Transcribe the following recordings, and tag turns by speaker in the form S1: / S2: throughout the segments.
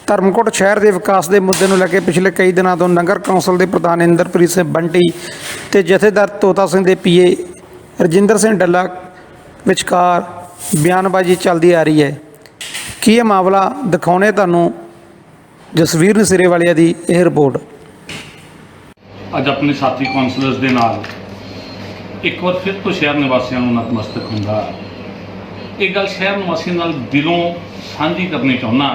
S1: ਧਰਮਕੋਟ शहर के विकास के मुद्दे ਨੂੰ ਲੈ ਕੇ पिछले कई दिनों तो नगर कौंसल के प्रधान इंदरप्रीत सिंह बंटी ते जथेदार तोता सिंह के पीए रजिंदर सिंह डल्ला विचकार बयानबाजी चलती आ रही है कि यह मामला दिखाने तुहानूं जसवीर सिरेवालिया की यह रिपोर्ट।
S2: अज अपने साथी कौंसलर्स के नाल एक बार फिर तो शहर निवासियों को नतमस्तक होंदा। ये गल शहर निवासियों नाल दिलों साझी करनी चाहुंदा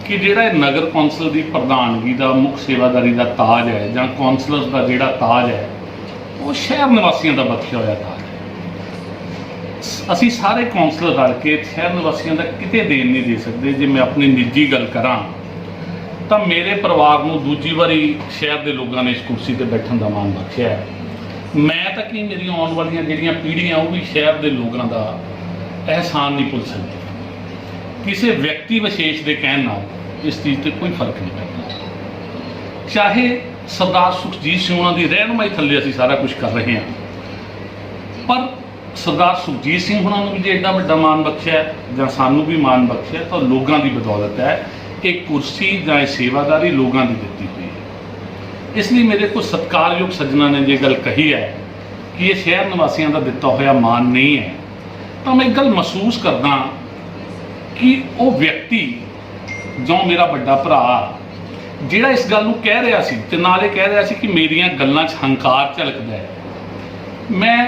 S2: कि जिहड़ा नगर कौंसल की प्रधानगी का मुख सेवादारी का ताज है जां कौंसलर्स का जिहड़ा ताज है वो शहर निवासियों का बख्शिया हुआ ताज है। असी सारे कौंसलर रल के शहर निवासियों का किते देन नहीं दे सकते। जे मैं अपनी निजी गल करा तो मेरे परिवार को दूजी बारी शहर के लोगों ने इस कुर्सी पर बैठने का मान बख्शिया है। मैं तो कि मेरी आने वाली जिहड़ियां पीढ़ियां वो भी शहर के लोगों का एहसान नहीं भुल सकती। किसी व्यक्ति विशेष के कहने नाल इस चीज़ से कोई फर्क नहीं पैदा। चाहे सरदार सुखजीत सिंह उन्होंने रहनुमाई थले असी सारा कुछ कर रहे हैं, पर सरदार सुखजीत सिंह उन्होंने भी जो एडा वड्डा मान बख्शिया जां सानू भी मान बख्शिया तो लोगों की बदौलत है। एक कुर्सी जां सेवादारी लोगों की दी हुई है। इसलिए मेरे को सत्कारयोग सज्जना ने जो गल कही है कि ये शहर निवासियों का दिता हुआ मान नहीं है, तो मैं एक गल महसूस करदा कि वो व्यक्ति जो मेरा बड़ा भरा जिहड़ा इस गल नूं कह रहा सी ते नाले कह रहा सी कि मेरियां गल्लां 'च हंकार झलकदा है। मैं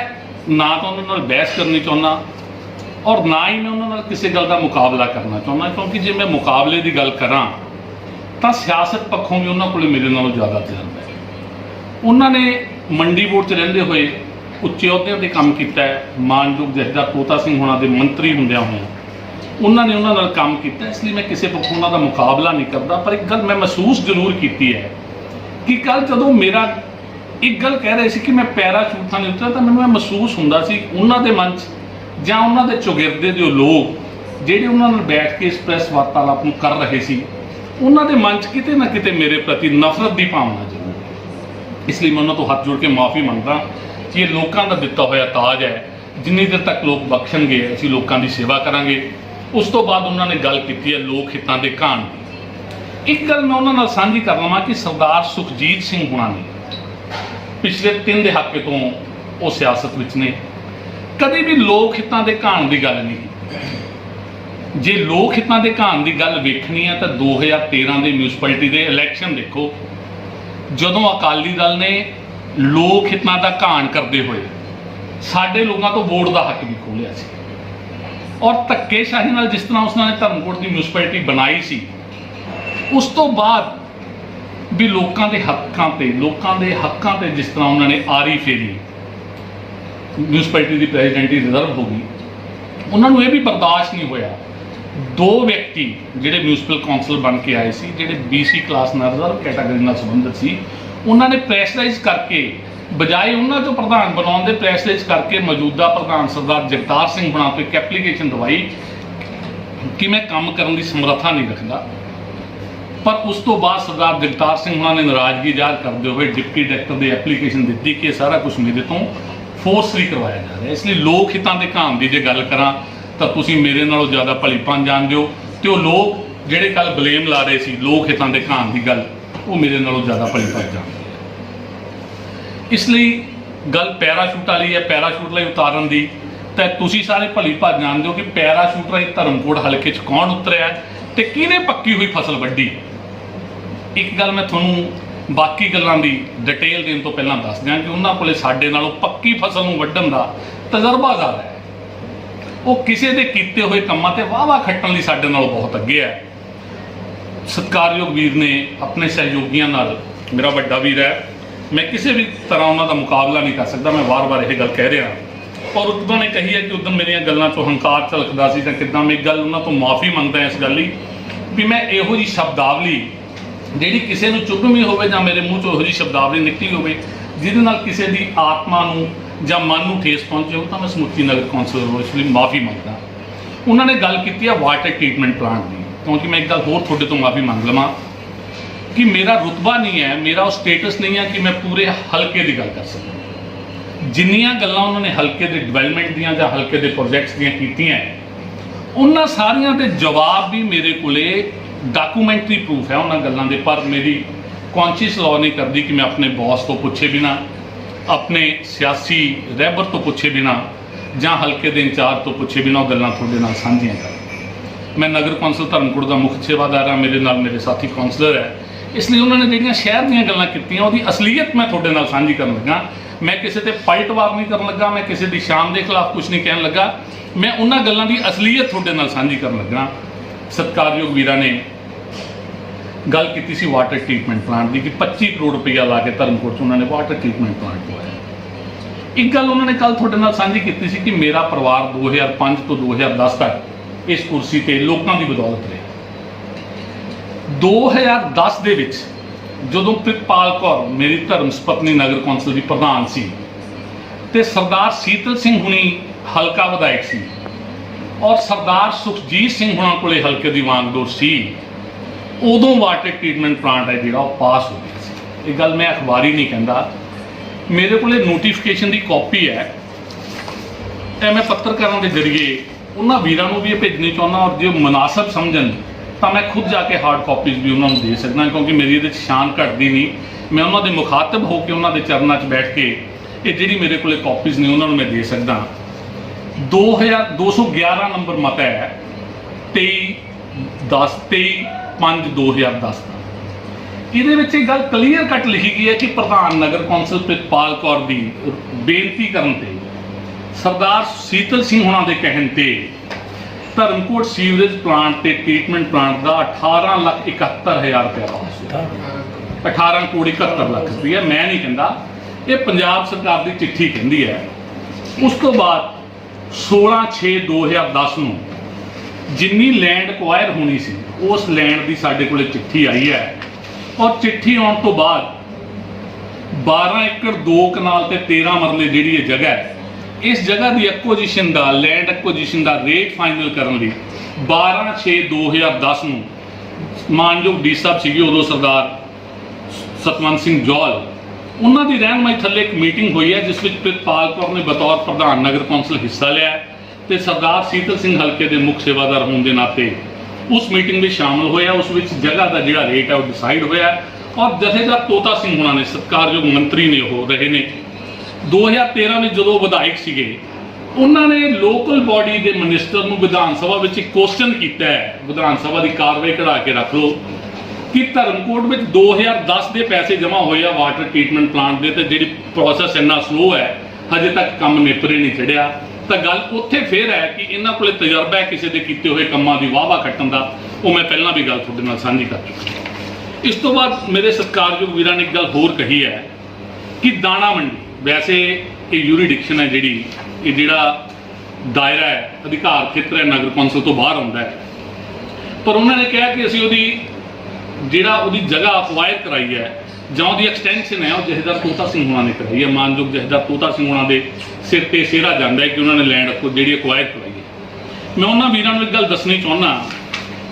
S2: ना तो उन्हां नाल बहस करनी चाहुंदा और ना ही मैं उन्हां नाल किसी गल का मुकाबला करना चाहुंदा, क्योंकि जे मैं मुकाबले की गल करां तां सियासत पक्षों भी उन्हां कोल मेरे नालों ज़्यादा तजर्बा है। उन्होंने मंडी बोर्ड 'च रहिंदे होए उच्चे अहुदे ते काम कीता है। मानयोग जथेदार तोता सिंह होना दे मंत्री हुंदियां होइयां उन्होंने उन्होंने नाल काम किया, इसलिए मैं किसी पक्षों उन्हों का मुकाबला नहीं करता। पर एक गल मैं महसूस जरूर की है कि कल जो मेरा एक गल कह रहे थे कि मैं पैराशूट नहीं उतरा तो मैं महसूस होंदा सी उन्होंने मन जां उन्होंने चौगिरदे जो लोग ਜਿਹੜੇ ਉਹਨਾਂ ਨਾਲ बैठ के इस प्रेस वार्तालाप कर रहे सी उन्होंने मन किते ना किते मेरे प्रति नफरत की भावना जरूर है। इसलिए मैं उन्होंने तो हाथ जोड़ के माफ़ी मंगदा कि ये लोगों का दिता हुआ ताज है। जिन्नी देर तक लोग बख्शणगे असीं लोगों की सेवा करांगे। उस तो बाद उन्होंने गल की है लोक हितां दे घाण की। एक गल मैं उन्होंने नाल साझी कर लवां कि सरदार सुखजीत सिंह हुणां ने पिछले 3 दहाके तो वो सियासत विच ने कभी भी लोक हितां दे घाण की गल नहीं की। जे लोक हितां दे घाण की गल वेखनी है तो 2013 के म्यूनसिपैलिटी के इलैक्शन देखो, जदों अकाली दल ने लोक हितां दा घाण करते हुए साडे लोगों तो वोट का हक भी खोलिया सी और धक्केशाही नाल जिस तरह उसने धर्मकोट की म्यूनसिपैलिटी बनाई सी उस तो बाद भी लोगों के हकों से जिस तरह उन्होंने आरी फेरी म्यूनसिपैलिटी की प्रेजिडेंटी रिजर्व हो गई, उन्होंने ये भी बर्दाश्त नहीं होया। 2 व्यक्ति जिहड़े म्यूनसिपल कौंसल बन के आए सी जिहड़े BC क्लास नाल रिजर्व कैटागरी नाल संबंधित सी उन्होंने प्रेशराइज करके बजाए उन्होंने जो प्रधान बनाने के प्रेशराइज करके मौजूदा प्रधान सरदार जगतार सिंह बना को एक एप्लीकेशन दवाई कि मैं काम करने की समर्था नहीं रखता। पर उस तो बाद सरदार जगतार सिंह उन्होंने नाराजगी जाहिर करते हुए डिप्टी डायरैक्टर की एप्लीकेशन दी कि सारा कुछ मेरे तो फोर्सली करवाया जा रहा है। इसलिए लोक हितां दे घाण की जो गल करा तो तुसीं मेरे नालों ज़्यादा भलीभांत जानते हो तो लोग जिहड़े कल ब्लेम ला रहे सी लोक हितां दे घाण की गल वो मेरे नालों ज़्यादा भलीभांत जानते। इसलिए गल पैराशूट वाली है, पैराशूट लई उतारन दी तो तुसीं सारे भली भात जानते हो कि पैराशूट राही धर्मकोट हल्के च कौन उतरिया तो किहने पक्की हुई फसल वड्डी। एक गल मैं तुहानूं बाकी गल्लां दी डिटेल देने तो पहलां दस दियां कि उन्हां कोले साडे नालों पक्की फसल नूं वड्ढण दा तजर्बा ज़्यादा है। वो किसी दे कीते हुए कामां ते वाह खट्टण लई साडे नालों बहुत अगे है। सत्कारयोग वीर ने अपने सहयोगियों नाल मेरा वड्डा वीर है, मैं किसी भी तरह उन्होंने मुकाबला नहीं कर सकता। मैं बार बार यह गल कह रहा और उन्होंने कही है कि उदन मेरिया गलों चो हंकार झलकदा सी तां किद्दां मैं एक गल उन्होंने तो माफ़ी मंगदा इस गल भी मैं इहो जी शब्दावली जिहड़ी किसी नूं चुभवी होवे जां मेरे मूँह चों इहो जी शब्दावली निकली होवे जिहदे नाल किसी दी आत्मा नूं जां मन नूं ठेस पहुंचे हो तो मैं समुची नगर कौंसल नूं इस लई माफ़ी मंगदा। उन्होंने गल की है वाटर ट्रीटमेंट प्लांट की, क्योंकि मैं एक गल होर तुहाडे तो माफ़ी मंग लवां कि मेरा रुतबा नहीं है, मेरा वो स्टेटस नहीं है कि मैं पूरे हल्के की गल कर सकूँ। जिन्नियां गल्लां उन्होंने हल्के के डिवेलपमेंट दियां जां हल्के के प्रोजैक्ट्स दियां कीतियां उन्हां सारियां दे जवाब भी मेरे कोले ਡਾਕੂਮੈਂਟਰੀ ਪ੍ਰੂਫ ਹੈ ਉਹਨਾਂ ਗੱਲਾਂ ਦੇ, ਪਰ ਮੇਰੀ ਕੌਨਸ਼ੀਅਸ ਲਾਅ ਨਹੀਂ ਕਰਦੀ ਕਿ ਮੈਂ ਆਪਣੇ ਬੌਸ ਤੋਂ ਪੁੱਛੇ ਬਿਨਾ, ਆਪਣੇ ਸਿਆਸੀ ਰਹਿਬਰ ਤੋਂ ਪੁੱਛੇ ਬਿਨਾ ਜਾਂ ਹਲਕੇ ਦੇ ਇੰਚਾਰਜ ਤੋਂ ਪੁੱਛੇ ਬਿਨਾ ਉਹ ਗੱਲਾਂ ਤੁਹਾਡੇ ਨਾਲ ਸਾਂਝੀਆਂ ਕਰਾਂ। ਮੈਂ ਨਗਰ ਕੌਂਸਲ ਧਰਮਕੋਟ ਦਾ ਮੁੱਖ ਸੇਵਾਦਾਰ ਹਾਂ, ਮੇਰੇ ਨਾਲ ਮੇਰੇ ਸਾਥੀ ਕੌਂਸਲਰ ਹੈ, ਇਸ ਲਈ ਉਹਨਾਂ ਨੇ ਜਿਹੜੀਆਂ ਸ਼ਹਿਰ ਦੀਆਂ ਗੱਲਾਂ ਕੀਤੀਆਂ ਉਹਦੀ ਅਸਲੀਅਤ ਮੈਂ ਤੁਹਾਡੇ ਨਾਲ ਸਾਂਝੀ ਕਰਨ ਲੱਗਾ। ਮੈਂ ਕਿਸੇ ਤੇ ਪਲਟਵਾਰ ਨਹੀਂ ਕਰਨ ਲੱਗਾ, ਮੈਂ ਕਿਸੇ ਦੀ ਸ਼ਾਨ ਦੇ ਖਿਲਾਫ ਕੁਝ ਨਹੀਂ ਕਹਿਣ ਲੱਗਾ, ਮੈਂ ਉਹਨਾਂ ਗੱਲਾਂ ਦੀ ਅਸਲੀਅਤ ਤੁਹਾਡੇ ਨਾਲ ਸਾਂਝੀ ਕਰਨ ਲੱਗਾ। ਸਤਿਕਾਰਯੋਗ ਵੀਰਾਂ ਨੇ ਗੱਲ ਕੀਤੀ ਸੀ ਵਾਟਰ ਟ੍ਰੀਟਮੈਂਟ ਪਲਾਂਟ ਦੀ ਕਿ 25 ਕਰੋੜ ਰੁਪਈਆ ਲਾ ਕੇ ਧਰਮਕੋਟ 'ਚ ਉਹਨਾਂ ਨੇ ਵਾਟਰ ਟ੍ਰੀਟਮੈਂਟ ਪਲਾਂਟ ਲਵਾਇਆ। ਇੱਕ ਗੱਲ ਉਹਨਾਂ ਨੇ ਕੱਲ ਤੁਹਾਡੇ ਨਾਲ ਸਾਂਝੀ ਕੀਤੀ ਸੀ ਕਿ ਮੇਰਾ ਪਰਿਵਾਰ 2005 ਤੋਂ 2010 ਤੱਕ ਇਸ ਕੁਰਸੀ ਤੇ ਲੋਕਾਂ ਦੀ ਬਦੌਲਤ ਰਿਹਾ। 2010 ਦੇ ਵਿੱਚ ਜਦੋਂ ਪ੍ਰਿਤਪਾਲ ਕੌਰ ਮੇਰੀ ਧਰਮ ਸੁਪਤਨੀ ਨਗਰ ਕੌਂਸਲ ਦੀ ਪ੍ਰਧਾਨ ਸੀ ਤੇ ਸਰਦਾਰ ਸੀਤਲ ਸਿੰਘ ਹੁਣੀ ਹਲਕਾ ਵਿਧਾਇਕ ਸੀ ਔਰ ਸਰਦਾਰ ਸੁਖਜੀਤ ਸਿੰਘ ਹੁਣਾਂ ਕੋਲੇ ਹਲਕੇ ਦੀ ਵਾਂਗਡੋਰ ਸੀ, ਉਦੋਂ ਵਾਟਰ ਟ੍ਰੀਟਮੈਂਟ ਪਲਾਂਟ ਹੈ ਜਿਹੜਾ ਉਹ ਪਾਸ ਹੋ ਗਿਆ ਸੀ। ਇਹ ਗੱਲ ਮੈਂ ਅਖਬਾਰੀ ਨਹੀਂ ਕਹਿੰਦਾ, ਮੇਰੇ ਕੋਲੇ ਨੋਟੀਫਿਕੇਸ਼ਨ ਦੀ ਕਾਪੀ ਹੈ। ਇਹ ਮੈਂ ਪੱਤਰਕਾਰਾਂ ਦੇ ਜ਼ਰੀਏ ਉਹਨਾਂ ਵੀਰਾਂ ਨੂੰ ਵੀ ਇਹ ਭੇਜਣੀ ਚਾਹੁੰਦਾ ਔਰ ਜੇ ਮੁਨਾਸਬ ਸਮਝਣ ਤਾਂ ਮੈਂ ਖੁਦ ਜਾ ਕੇ ਹਾਰਡ ਕਾਪੀਜ਼ ਵੀ ਉਹਨਾਂ ਨੂੰ ਦੇ ਸਕਦਾ, ਕਿਉਂਕਿ ਮੇਰੀ ਇਹਦੇ 'ਚ ਸ਼ਾਨ ਘਟਦੀ ਨਹੀਂ। ਮੈਂ ਉਹਨਾਂ ਦੇ ਮੁਖਾਤਬ ਹੋ ਕੇ ਉਹਨਾਂ ਦੇ ਚਰਨਾਂ 'ਚ ਬੈਠ ਕੇ ਇਹ ਜਿਹੜੀ ਮੇਰੇ ਕੋਲੇ ਕਾਪੀਜ਼ ਨੇ ਉਹਨਾਂ ਨੂੰ ਮੈਂ ਦੇ ਸਕਦਾ। 2211 ਨੰਬਰ ਮਤਾ ਹੈ 23/5/2010 ਦਾ। ਇਹਦੇ ਵਿੱਚ ਇਹ ਗੱਲ ਕਲੀਅਰ ਕੱਟ ਲਿਖੀ ਗਈ ਹੈ ਕਿ ਪ੍ਰਧਾਨ ਨਗਰ ਕੌਂਸਲ ਪ੍ਰਿਤਪਾਲ ਕੌਰ ਦੀ ਬੇਨਤੀ ਕਰਨ ਤੇ ਸਰਦਾਰ ਸੀਤਲ ਸਿੰਘ ਹੁਣਾਂ ਦੇ ਕਹਿਣ ਤੇ ਧਰਮਕੋਟ ਸੀਵਰੇਜ ਪਲਾਂਟ ਤੇ ਟ੍ਰੀਟਮੈਂਟ ਪਲਾਂਟ ਦਾ 18,71,000 ਰੁਪਇਆ ਪਾਸ ਹੋਇਆ। 18,71,00,000 ਰੁਪਇਆ ਮੈਂ ਨਹੀਂ ਕਹਿੰਦਾ, ਇਹ ਪੰਜਾਬ ਸਰਕਾਰ ਦੀ ਚਿੱਠੀ ਕਹਿੰਦੀ ਹੈ। ਉਸ ਤੋਂ ਬਾਅਦ 16/6/2010 ਨੂੰ ਜਿੰਨੀ ਲੈਂਡ ਅਕਵਾਇਰ ਹੋਣੀ ਸੀ ਉਸ ਲੈਂਡ ਦੀ ਸਾਡੇ ਕੋਲੇ ਚਿੱਠੀ ਆਈ ਹੈ ਔਰ ਚਿੱਠੀ ਆਉਣ ਤੋਂ ਬਾਅਦ 12 ਏਕੜ 2 ਕਨਾਲ ਤੇ 13 ਮਰਲੇ ਜਿਹੜੀ ਇਹ ਜਗ੍ਹਾ ਹੈ, ਇਸ ਜਗ੍ਹਾ ਦੀ ਐਕੁਜੀਸ਼ਨ ਦਾ ਲੈਂਡ ਐਕੁਜੀਸ਼ਨ ਦਾ ਰੇਟ ਫਾਈਨਲ ਕਰਨ ਲਈ 12/6/2010 ਨੂੰ ਮਾਨਯੋਗ ਡੀ ਸਾਹਿਬ ਸੀਗੇ ਉਦੋਂ ਸਰਦਾਰ ਸਤਵੰਤ ਸਿੰਘ ਜੌਲ, ਉਹਨਾਂ ਦੀ ਰਹਿਨਮਾਈ ਥੱਲੇ ਇੱਕ ਮੀਟਿੰਗ ਹੋਈ ਹੈ ਜਿਸ ਵਿੱਚ ਪ੍ਰਿਤਪਾਲ ਕੌਰ ਨੇ ਬਤੌਰ ਪ੍ਰਧਾਨ ਨਗਰ ਕੌਂਸਲ ਹਿੱਸਾ ਲਿਆ ਤੇ ਸਰਦਾਰ ਸੀਤਲ ਸਿੰਘ ਹਲਕੇ ਦੇ ਮੁੱਖ ਸੇਵਾਦਾਰ ਹੋਣ ਦੇ ਨਾਤੇ ਉਸ ਮੀਟਿੰਗ ਵਿੱਚ ਸ਼ਾਮਲ ਹੋਇਆ। ਉਸ ਵਿੱਚ ਜਗ੍ਹਾ ਦਾ ਜਿਹੜਾ ਰੇਟ ਹੈ ਉਹ ਡਿਸਾਈਡ ਹੋਇਆ ਔਰ ਜਥੇਦਾਰ ਤੋਤਾ ਸਿੰਘ ਹੁਣਾਂ ਨੇ, ਸਤਿਕਾਰਯੋਗ ਮੰਤਰੀ ਨੇ ਉਹ ਰਹੇ ਨੇ, 2013 ਵਿੱਚ ਜਦੋਂ ਵਿਧਾਇਕ ਸੀਗੇ ਉਹਨਾਂ ਨੇ ਲੋਕਲ ਬਾਡੀ ਦੇ ਮਿਨਿਸਟਰ ਨੂੰ ਵਿਧਾਨ ਸਭਾ ਵਿੱਚ ਇੱਕ ਕੁਐਸਚਨ ਕੀਤਾ ਹੈ, ਵਿਧਾਨ ਸਭਾ ਦੀ ਕਾਰਵਾਈ ਕਢਾ ਕੇ ਰੱਖ ਲਓ ਕਿ ਧਰਮਕੋਟ ਵਿੱਚ 2010 ਦੇ ਪੈਸੇ ਜਮ੍ਹਾਂ ਹੋਏ ਆ ਵਾਟਰ ਟ੍ਰੀਟਮੈਂਟ ਪਲਾਂਟ ਦੇ ਤੇ ਜਿਹੜੀ ਪ੍ਰੋਸੈਸ ਇੰਨਾ ਸਲੋ ਹੈ ਹਜੇ ਤੱਕ ਕੰਮ ਨੇਪਰੇ ਨਹੀਂ ਚੜਿਆ। ਤਾਂ ਗੱਲ ਉੱਥੇ ਫੇਰ ਹੈ ਕਿ ਇਹਨਾਂ ਕੋਲੇ ਤਜਰਬਾ ਹੈ ਕਿਸੇ ਦੇ ਕੀਤੇ ਹੋਏ ਕੰਮਾਂ ਦੀ ਵਾਹਵਾ ਕੱਟਣ ਦਾ, ਉਹ ਮੈਂ ਪਹਿਲਾਂ ਵੀ ਗੱਲ ਤੁਹਾਡੇ ਨਾਲ ਸਾਂਝੀ ਕਰ ਚੁੱਕਾ। ਇਸ ਤੋਂ ਬਾਅਦ ਮੇਰੇ ਸਤਿਕਾਰਯੋਗ ਵੀਰਾਂ ਨੇ ਇੱਕ ਗੱਲ ਹੋਰ ਕਹੀ ਹੈ ਕਿ ਦਾਣਾ ਮੰਡੀ, ਵੈਸੇ ਇਹ ਯੂਰੀਡਿਕਸ਼ਨ ਹੈ ਜਿਹੜੀ, ਇਹ ਜਿਹੜਾ ਦਾਇਰਾ ਹੈ ਅਧਿਕਾਰ ਖੇਤਰ ਹੈ ਨਗਰ ਕੌਂਸਲ ਤੋਂ ਬਾਹਰ ਆਉਂਦਾ ਹੈ, ਪਰ ਉਹਨਾਂ ਨੇ ਕਿਹਾ ਕਿ ਅਸੀਂ ਉਹਦੀ ਜਗ੍ਹਾ ਅਕਵਾਇਰ ਕਰਾਈ ਹੈ ਜਾਂ ਉਹਦੀ ਐਕਸਟੈਂਸ਼ਨ ਹੈ ਉਹ ਜਥੇਦਾਰ ਤੋਤਾ ਸਿੰਘ ਹੁਣਾਂ ਨੇ ਕਰਾਈ ਹੈ। ਮਾਨਯੋਗ ਜਥੇਦਾਰ ਤੋਤਾ ਸਿੰਘ ਹੁਣਾਂ ਦੇ ਸਿਰ ਤੇ ਸਿਹਰਾ ਜਾਂਦਾ ਹੈ ਕਿ ਉਹਨਾਂ ਨੇ ਲੈਂਡ ਜਿਹੜੀ ਅਕਵਾਇਰ ਕਰਾਈ ਹੈ। ਮੈਂ ਉਹਨਾਂ ਵੀਰਾਂ ਨੂੰ ਇੱਕ ਗੱਲ ਦੱਸਣੀ ਚਾਹੁੰਦਾ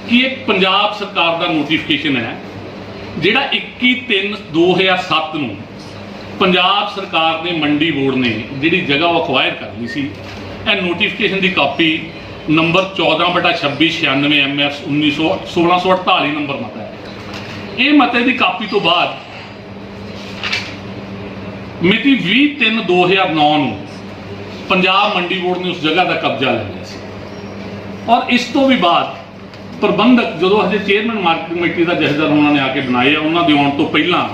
S2: ਕਿ ਇਹ ਪੰਜਾਬ ਸਰਕਾਰ ਦਾ ਨੋਟੀਫਿਕੇਸ਼ਨ ਹੈ ਜਿਹੜਾ 21/3/2007 ਨੂੰ ਪੰਜਾਬ ਸਰਕਾਰ ਦੇ ਮੰਡੀ ਬੋਰਡ ਨੇ ਜਿਹੜੀ ਜਗ੍ਹਾ ਉਹ ਅਕਵਾਇਰ ਕਰ ਲਈ ਸੀ। ਇਹ ਨੋਟੀਫਿਕੇਸ਼ਨ ਦੀ ਕਾਪੀ ਨੰਬਰ 14/2696 MS 1648 ਨੰਬਰ ਮਤਾ ਹੈ। ਇਹ ਮਤੇ ਦੀ ਕਾਪੀ ਤੋਂ ਬਾਅਦ ਮਿਤੀ 20/3/2009 ਨੂੰ ਪੰਜਾਬ ਮੰਡੀ ਬੋਰਡ ਨੇ ਉਸ ਜਗ੍ਹਾ ਦਾ ਕਬਜ਼ਾ ਲੈ ਲਿਆ ਸੀ ਔਰ ਇਸ ਤੋਂ ਵੀ ਬਾਅਦ ਪ੍ਰਬੰਧਕ, ਜਦੋਂ ਹਜੇ ਚੇਅਰਮੈਨ ਮਾਰਕੀਟ ਕਮੇਟੀ ਦਾ ਜਥੇਦਾਰ ਉਹਨਾਂ ਨੇ ਆ ਕੇ ਬਣਾਇਆ, ਉਹਨਾਂ ਦੇ ਆਉਣ ਤੋਂ ਪਹਿਲਾਂ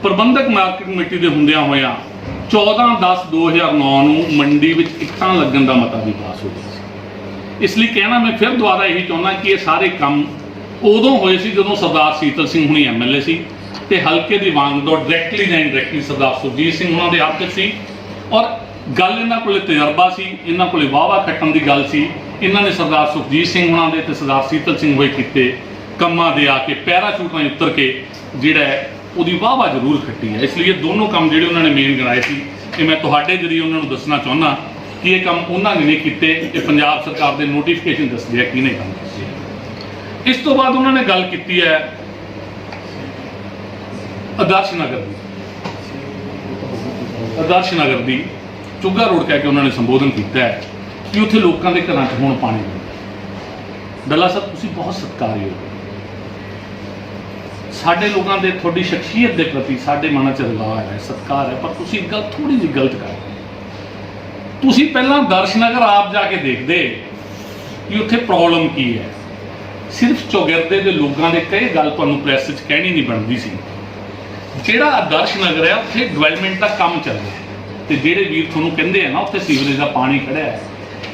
S2: ਪ੍ਰਬੰਧਕ ਮਾਰਕੀਟ ਕਮੇਟੀ ਦੇ ਹੁੰਦਿਆਂ ਹੋਇਆਂ 14/10/2009 ਨੂੰ ਮੰਡੀ ਵਿੱਚ ਇੱਟਾਂ ਲੱਗਣ ਦਾ ਮਤਾ ਵੀ ਪਾਸ ਹੋ ਗਿਆ ਸੀ। ਇਸ ਲਈ ਕਹਿਣਾ ਮੈਂ ਫਿਰ ਦੁਬਾਰਾ ਇਹੀ ਚਾਹੁੰਦਾ ਕਿ ਇਹ ਸਾਰੇ ਕੰਮ ਉਦੋਂ ਹੋਏ ਸੀ ਜਦੋਂ ਸਰਦਾਰ ਸੀਤਲ ਸਿੰਘ ਹੁਣੀ MLA ਸੀ ਤੇ ਹਲਕੇ ਦੀ ਵਾਂਗਡੋਰ ਡਾਇਰੈਕਟਲੀ ਜਾਂ ਇਨਡਾਇਰੈਕਟਲੀ ਸਰਦਾਰ ਸੁਖਜੀਤ ਸਿੰਘ ਹੁਣਾਂ ਦੇ ਹੱਥ 'ਚ ਸੀ ਔਰ ਗੱਲ ਇਹਨਾਂ ਕੋਲੇ ਤਜਰਬਾ ਸੀ, ਇਹਨਾਂ ਕੋਲੇ ਵਾਹਵਾ ਖੱਟਣ ਦੀ ਗੱਲ ਸੀ। ਇਹਨਾਂ ਨੇ ਸਰਦਾਰ ਸੁਖਜੀਤ ਸਿੰਘ ਹੁਣਾਂ ਦੇ ਤੇ ਸਰਦਾਰ ਸੀਤਲ ਸਿੰਘ ਹੋਏ ਕੀਤੇ ਕੰਮਾਂ ਦੇ ਆ ਕੇ ਪੈਰਾਸ਼ੂਟਾਂ ਉੱਤਰ ਕੇ ਜਿਹੜਾ ਹੈ ਉਹਦੀ ਵਾਹਵਾ ਜ਼ਰੂਰ ਖੱਟੀ ਹੈ। ਇਸ ਲਈ ਇਹ ਦੋਨੋਂ ਕੰਮ ਜਿਹੜੇ ਉਹਨਾਂ ਨੇ ਮੇਨ ਗਿਣਾਏ ਸੀ ਇਹ ਮੈਂ ਤੁਹਾਡੇ ਜਰੀਏ ਉਹਨਾਂ ਨੂੰ ਦੱਸਣਾ ਚਾਹੁੰਦਾ ਕਿ ਇਹ ਕੰਮ ਉਹਨਾਂ ਨੇ ਨਹੀਂ ਕੀਤੇ, ਇਹ ਪੰਜਾਬ ਸਰਕਾਰ ਦੇ ਨੋਟੀਫਿਕੇਸ਼ਨ ਦੱਸਦੇ ਆ ਕਿਹਨੇ ਕੰਮ ਕੀਤੇ। ਇਸ ਤੋਂ ਬਾਅਦ ਉਹਨਾਂ ਨੇ ਗੱਲ ਕੀਤੀ ਹੈ ਆਦਰਸ਼ ਨਗਰ ਦੀ ਚੁੱਗਾ ਰੋਡ ਕਹਿ ਕੇ ਉਹਨਾਂ ਨੇ ਸੰਬੋਧਨ ਕੀਤਾ ਹੈ ਕਿ ਉੱਥੇ ਲੋਕਾਂ ਦੇ ਘਰਾਂ 'ਚ ਹੁਣ ਪਾਣੀ ਨਹੀਂ। ਡੱਲਾ ਸਾਹਿਬ ਤੁਸੀਂ ਬਹੁਤ ਸਤਿਕਾਰਯੋਗ, ਸਾਡੇ ਲੋਕਾਂ ਦੇ ਤੁਹਾਡੀ ਸ਼ਖਸੀਅਤ ਦੇ ਪ੍ਰਤੀ ਸਾਡੇ ਮਨਾਂ 'ਚ ਲਗਾਅ ਹੈ, ਸਤਿਕਾਰ ਹੈ, ਪਰ ਤੁਸੀਂ ਇੱਕ ਗੱਲ ਥੋੜ੍ਹੀ ਜਿਹੀ ਗਲਤ ਕਰ ਰਹੇ ਹੋ। ਤੁਸੀਂ ਪਹਿਲਾਂ ਦਰਸ਼ਨਗਰ ਆਪ ਜਾ ਕੇ ਦੇਖਦੇ ਕਿ ਉੱਥੇ ਪ੍ਰੋਬਲਮ ਕੀ ਹੈ। ਸਿਰਫ ਚੌਗਿਰਦੇ ਦੇ ਲੋਕਾਂ ਦੇ ਕਈ ਗੱਲ ਤੁਹਾਨੂੰ ਪ੍ਰੈਸ 'ਚ ਕਹਿਣੀ ਨਹੀਂ ਬਣਦੀ ਸੀ। ਜਿਹੜਾ ਆਦਰਸ਼ ਨਗਰ ਹੈ ਉੱਥੇ ਡਿਵੈਲਪਮੈਂਟ ਦਾ ਕੰਮ ਚੱਲ ਰਿਹਾ ਤੇ ਜਿਹੜੇ ਵੀਰ ਤੁਹਾਨੂੰ ਕਹਿੰਦੇ ਆ ਨਾ ਉੱਥੇ ਸੀਵਰੇਜ ਦਾ ਪਾਣੀ ਖੜਿਆ ਹੈ,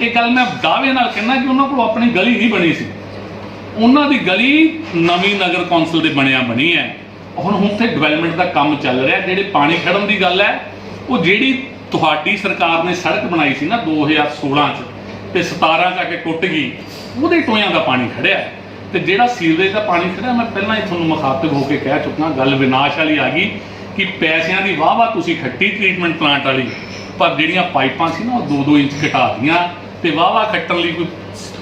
S2: ਇਹ ਗੱਲ ਮੈਂ ਦਾਅਵੇ ਨਾਲ ਕਹਿੰਦਾ ਕਿ ਉਹਨਾਂ ਕੋਲ ਆਪਣੀ ਗਲੀ ਨਹੀਂ ਬਣੀ ਸੀ, ਉਹਨਾਂ ਦੀ ਗਲੀ ਨਵੀਂ ਨਗਰ ਕੌਂਸਲ ਦੇ ਬਣੀ ਹੈ। ਹੁਣ ਉੱਥੇ ਡਿਵੈਲਪਮੈਂਟ ਦਾ ਕੰਮ ਚੱਲ ਰਿਹਾ। ਜਿਹੜੇ ਪਾਣੀ ਖੜਨ ਦੀ ਗੱਲ ਹੈ, ਉਹ ਜਿਹੜੀ ਤੁਹਾਡੀ ਸਰਕਾਰ ਨੇ ਸੜਕ ਬਣਾਈ ਸੀ ਨਾ 2016 'ਚ ਤੇ 17 'ਚ ਆ ਕੇ ਟੁੱਟ ਗਈ, ਉਹਦੇ ਟੋਇਆਂ ਦਾ ਪਾਣੀ ਖੜਿਆ ਤੇ ਜਿਹੜਾ ਸੀਵਰੇਜ ਦਾ ਪਾਣੀ ਖੜਿਆ, ਮੈਂ ਪਹਿਲਾਂ ਹੀ ਤੁਹਾਨੂੰ ਮੁਖਾਤਬ ਹੋ ਕੇ ਕਹਿ ਚੁੱਕਾ, ਗੱਲ ਵਿਨਾਸ਼ ਵਾਲੀ ਆ ਗਈ ਕਿ ਪੈਸਿਆਂ ਦੀ ਵਾਹ ਤੁਸੀਂ ਖੱਟੀ ਟ੍ਰੀਟਮੈਂਟ ਪਲਾਂਟ ਵਾਲੀ, ਪਰ ਜਿਹੜੀਆਂ ਪਾਈਪਾਂ ਸੀ ਨਾ ਉਹ 2-2 ਇੰਚ ਘਟਾ ਦਿੱਤੀਆਂ ਤੇ ਵਾਹ ਖੱਟਣ ਲਈ ਕੋਈ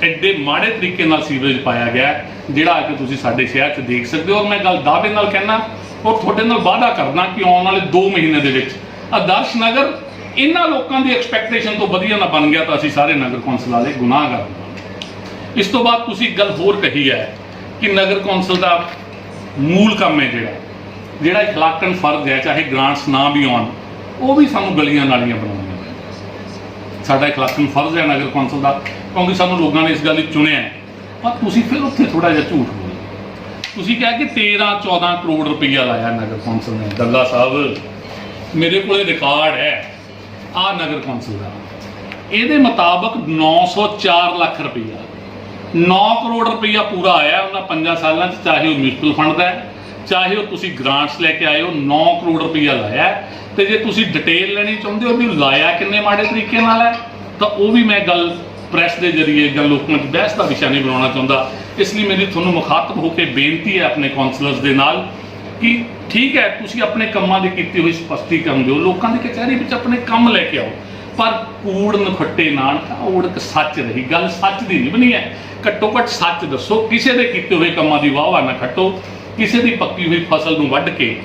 S2: ਐਡੇ ਮਾੜੇ ਤਰੀਕੇ ਨਾਲ ਸੀਵਰੇਜ ਪਾਇਆ ਗਿਆ, ਜਿਹੜਾ ਆ ਕੇ ਤੁਸੀਂ ਸਾਡੇ ਸ਼ਹਿਰ 'ਚ ਦੇਖ ਸਕਦੇ ਹੋ। ਔਰ ਮੈਂ ਗੱਲ ਦਾਅਵੇ ਨਾਲ ਕਹਿਣਾ ਔਰ ਤੁਹਾਡੇ ਨਾਲ ਵਾਅਦਾ ਕਰਦਾ ਕਿ ਆਉਣ ਵਾਲੇ 2 ਮਹੀਨੇ ਦੇ ਵਿੱਚ ਆਦਰਸ਼ ਨਗਰ ਇਹਨਾਂ ਲੋਕਾਂ ਦੀ ਐਕਸਪੈਕਟੇਸ਼ਨ ਤੋਂ ਵਧੀਆ ਨਾ ਬਣ ਗਿਆ ਤਾਂ ਅਸੀਂ ਸਾਰੇ ਨਗਰ ਕੌਂਸਲ ਵਾਲੇ ਗੁਨਾਹਗਾਰ ਹਾਂ। ਇਸ ਤੋਂ ਬਾਅਦ ਤੁਸੀਂ ਇੱਕ ਗੱਲ ਹੋਰ ਕਹੀ ਹੈ ਕਿ ਨਗਰ ਕੌਂਸਲ ਦਾ ਮੂਲ ਕੰਮ ਹੈ ਜਿਹੜਾ ਇਖਲਾਕਨ ਫਰਜ਼ ਹੈ, ਚਾਹੇ ਗ੍ਰਾਂਟਸ ਨਾ ਵੀ ਆਉਣ, ਉਹ ਵੀ ਸਾਨੂੰ ਗਲੀਆਂ ਨਾਲੀਆਂ ਬਣਾਉਣੀਆਂ। ਸਾਡਾ ਇਖਲਾਕਨ ਫਰਜ਼ ਹੈ ਨਗਰ ਕੌਂਸਲ ਦਾ, ਕਿਉਂਕਿ ਸਾਨੂੰ ਲੋਕਾਂ ਨੇ ਇਸ ਗੱਲ ਲਈ ਚੁਣਿਆ ਹੈ। ਪਰ ਤੁਸੀਂ ਫਿਰ ਉੱਥੇ ਥੋੜਾ ਜਿਹਾ ਝੂਠ ਬੋਲੇ। ਤੁਸੀਂ ਕਿਹਾ ਕਿ 13-14 ਕਰੋੜ ਰੁਪਈਆ ਲਾਇਆ ਨਗਰ ਕੌਂਸਲ ਨੇ। ਦੱਲਾ ਸਾਹਿਬ, ਮੇਰੇ ਕੋਲੇ ਰਿਕਾਰਡ ਹੈ ਆ ਨਗਰ ਕੌਂਸਲ ਦਾ, ਇਹਦੇ ਮੁਤਾਬਕ 904 ਲੱਖ ਰੁਪਈਆ, 9 ਕਰੋੜ ਰੁਪਈਆ ਪੂਰਾ ਆਇਆ ਉਹਨਾਂ 5 ਸਾਲਾਂ 'ਚ, ਚਾਹੇ ਉਹ ਮਿਊਨਿਸਪਲ ਫੰਡ ਦਾ ਹੈ, ਚਾਹੇ ਉਹ ਤੁਸੀਂ ਗ੍ਰਾਂਟਸ ਲੈ ਕੇ ਆਏ ਹੋ। 9 ਕਰੋੜ ਰੁਪਈਆ ਲਾਇਆ ਤੇ ਜੇ ਤੁਸੀਂ ਡਿਟੇਲ ਲੈਣੀ ਚਾਹੁੰਦੇ ਹੋ ਵੀ ਲਾਇਆ ਕਿੰਨੇ ਮਾੜੇ ਤਰੀਕੇ ਨਾਲ ਹੈ, ਤਾਂ ਉਹ ਵੀ ਮੈਂ ਗੱਲ ਪ੍ਰੈਸ ਦੇ ਜ਼ਰੀਏ ਜਾਂ ਲੋਕਾਂ 'ਚ ਬਹਿਸ ਦਾ ਵਿਸ਼ਾ ਨਹੀਂ ਬਣਾਉਣਾ ਚਾਹੁੰਦਾ। ਇਸ ਲਈ ਮੇਰੀ ਤੁਹਾਨੂੰ ਮੁਖਾਤਬ ਹੋ ਕੇ ਬੇਨਤੀ ਹੈ ਆਪਣੇ ਕੌਂਸਲਰਸ ਦੇ ਨਾਲ ਕਿ ਠੀਕ ਹੈ, ਤੁਸੀਂ ਆਪਣੇ ਕੰਮਾਂ ਦੀ ਕੀਤੀ ਹੋਈ ਸਪਸ਼ਟੀਕਰਨ ਦਿਓ, ਲੋਕਾਂ ਦੀ ਕਚਹਿਰੀ ਵਿੱਚ ਆਪਣੇ ਕੰਮ ਲੈ ਕੇ ਆਓ, ਪਰ ਕੂੜ ਨਖੱਟੇ ਨਾਲ ਓੜਕ ਸੱਚ ਰਹੀ। ਗੱਲ ਸੱਚ ਦੀ ਨਹੀਂ ਬਣੀ ਹੈ, ਘੱਟੋ ਘੱਟ ਸੱਚ ਦੱਸੋ। ਕਿਸੇ ਦੇ ਕੀਤੇ ਹੋਏ ਕੰਮਾਂ ਦੀ ਵਾਹ ਨਾ ਖੱਟੋ, ਕਿਸੇ ਦੀ ਪੱਕੀ ਹੋਈ ਫਸਲ ਨੂੰ ਵੱਢ ਕੇ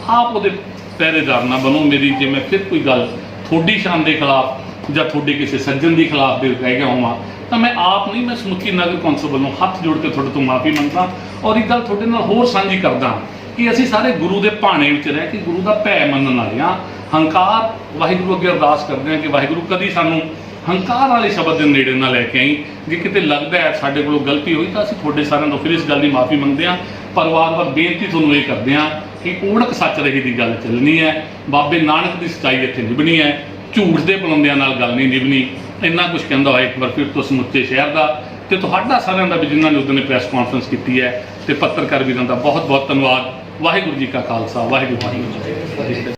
S2: ਆਪ ਉਹਦੇ ਪਹਿਰੇਦਾਰ ਨਾ ਬਣੋ। ਮੇਰੀ ਜੇ ਮੈਂ ਫਿਰ ਕੋਈ ਗੱਲ ਤੁਹਾਡੀ ਸ਼ਾਨ ਦੇ ਖਿਲਾਫ ਜਾਂ ਤੁਹਾਡੇ ਕਿਸੇ ਸੱਜਣ ਦੇ ਖਿਲਾਫ ਦੇ ਕਹਿ ਗਿਆ ਹੋਵਾਂ ਤਾਂ ਮੈਂ ਆਪ ਨਹੀਂ, ਮੈਂ ਸਮੁੱਚੀ ਨਗਰ ਕੌਂਸਲ ਵੱਲੋਂ ਹੱਥ ਜੋੜ ਕੇ ਤੁਹਾਡੇ ਤੋਂ ਮਾਫੀ ਮੰਗਦਾ। ਔਰ ਇੱਕ ਗੱਲ ਤੁਹਾਡੇ ਨਾਲ ਹੋਰ ਸਾਂਝੀ ਕਰਦਾ ਕਿ ਅਸੀਂ ਸਾਰੇ ਗੁਰੂ ਦੇ ਭਾਣੇ ਵਿੱਚ ਰਹਿ ਕੇ ਗੁਰੂ ਦਾ ਭੈ ਮੰਨਣ ਵਾਲੇ ਹਾਂ। ਹੰਕਾਰ, ਵਾਹਿਗੁਰੂ ਅੱਗੇ ਅਰਦਾਸ ਕਰਦੇ ਹਾਂ ਕਿ ਵਾਹਿਗੁਰੂ ਕਦੀ ਸਾਨੂੰ ਹੰਕਾਰ ਵਾਲੇ ਸ਼ਬਦ ਦੇ ਨੇੜੇ ਨਾ ਲੈ ਕੇ ਆਈ। ਜੇ ਕਿਤੇ ਲੱਗਦਾ ਹੈ ਸਾਡੇ ਕੋਲੋਂ ਗਲਤੀ ਹੋਈ ਤਾਂ ਅਸੀਂ ਤੁਹਾਡੇ ਸਾਰਿਆਂ ਤੋਂ ਫਿਰ ਇਸ ਗੱਲ ਦੀ ਮਾਫੀ ਮੰਗਦੇ ਹਾਂ। ਪਰ ਵਾਰ-ਵਾਰ ਬੇਨਤੀ ਤੁਹਾਨੂੰ ਇਹ ਕਰਦੇ ਹਾਂ ਕਿ ਓੜਕ ਸੱਚ ਰਹੀ ਦੀ ਗੱਲ ਚੱਲਣੀ ਹੈ। ਬਾਬੇ ਨਾਨਕ ਦੀ ਸੱਚਾਈ ਇੱਥੇ ਨਿਭਣੀ ਹੈ, ਝੂਠ ਦੇ ਬੁਲੰਦਿਆਂ ਨਾਲ ਗੱਲ ਨਹੀਂ ਨਿਭਣੀ। ਇੰਨਾ ਕੁਝ ਕਹਿੰਦਾ ਹੋਇਆ ਇੱਕ ਵਾਰ ਫਿਰ ਤੋਂ ਸਮੁੱਚੇ ਸ਼ਹਿਰ ਦਾ ਤੇ ਤੁਹਾਡਾ ਸਾਰਿਆਂ ਦਾ ਵੀ, ਜਿਨ੍ਹਾਂ ਨੇ ਉਦੋਂ ਪ੍ਰੈਸ ਕਾਨਫਰੰਸ ਕੀਤੀ ਹੈ, ਤੇ ਪੱਤਰਕਾਰ ਵੀਰਾਂ ਦਾ ਬਹੁਤ ਬਹੁਤ ਧੰਨਵਾਦ। ਵਾਹਿਗੁਰੂ ਜੀ ਕਾ ਖਾਲਸਾ, ਵਾਹਿਗੁਰੂ ਜੀ ਕੀ ਫਤਿਹ।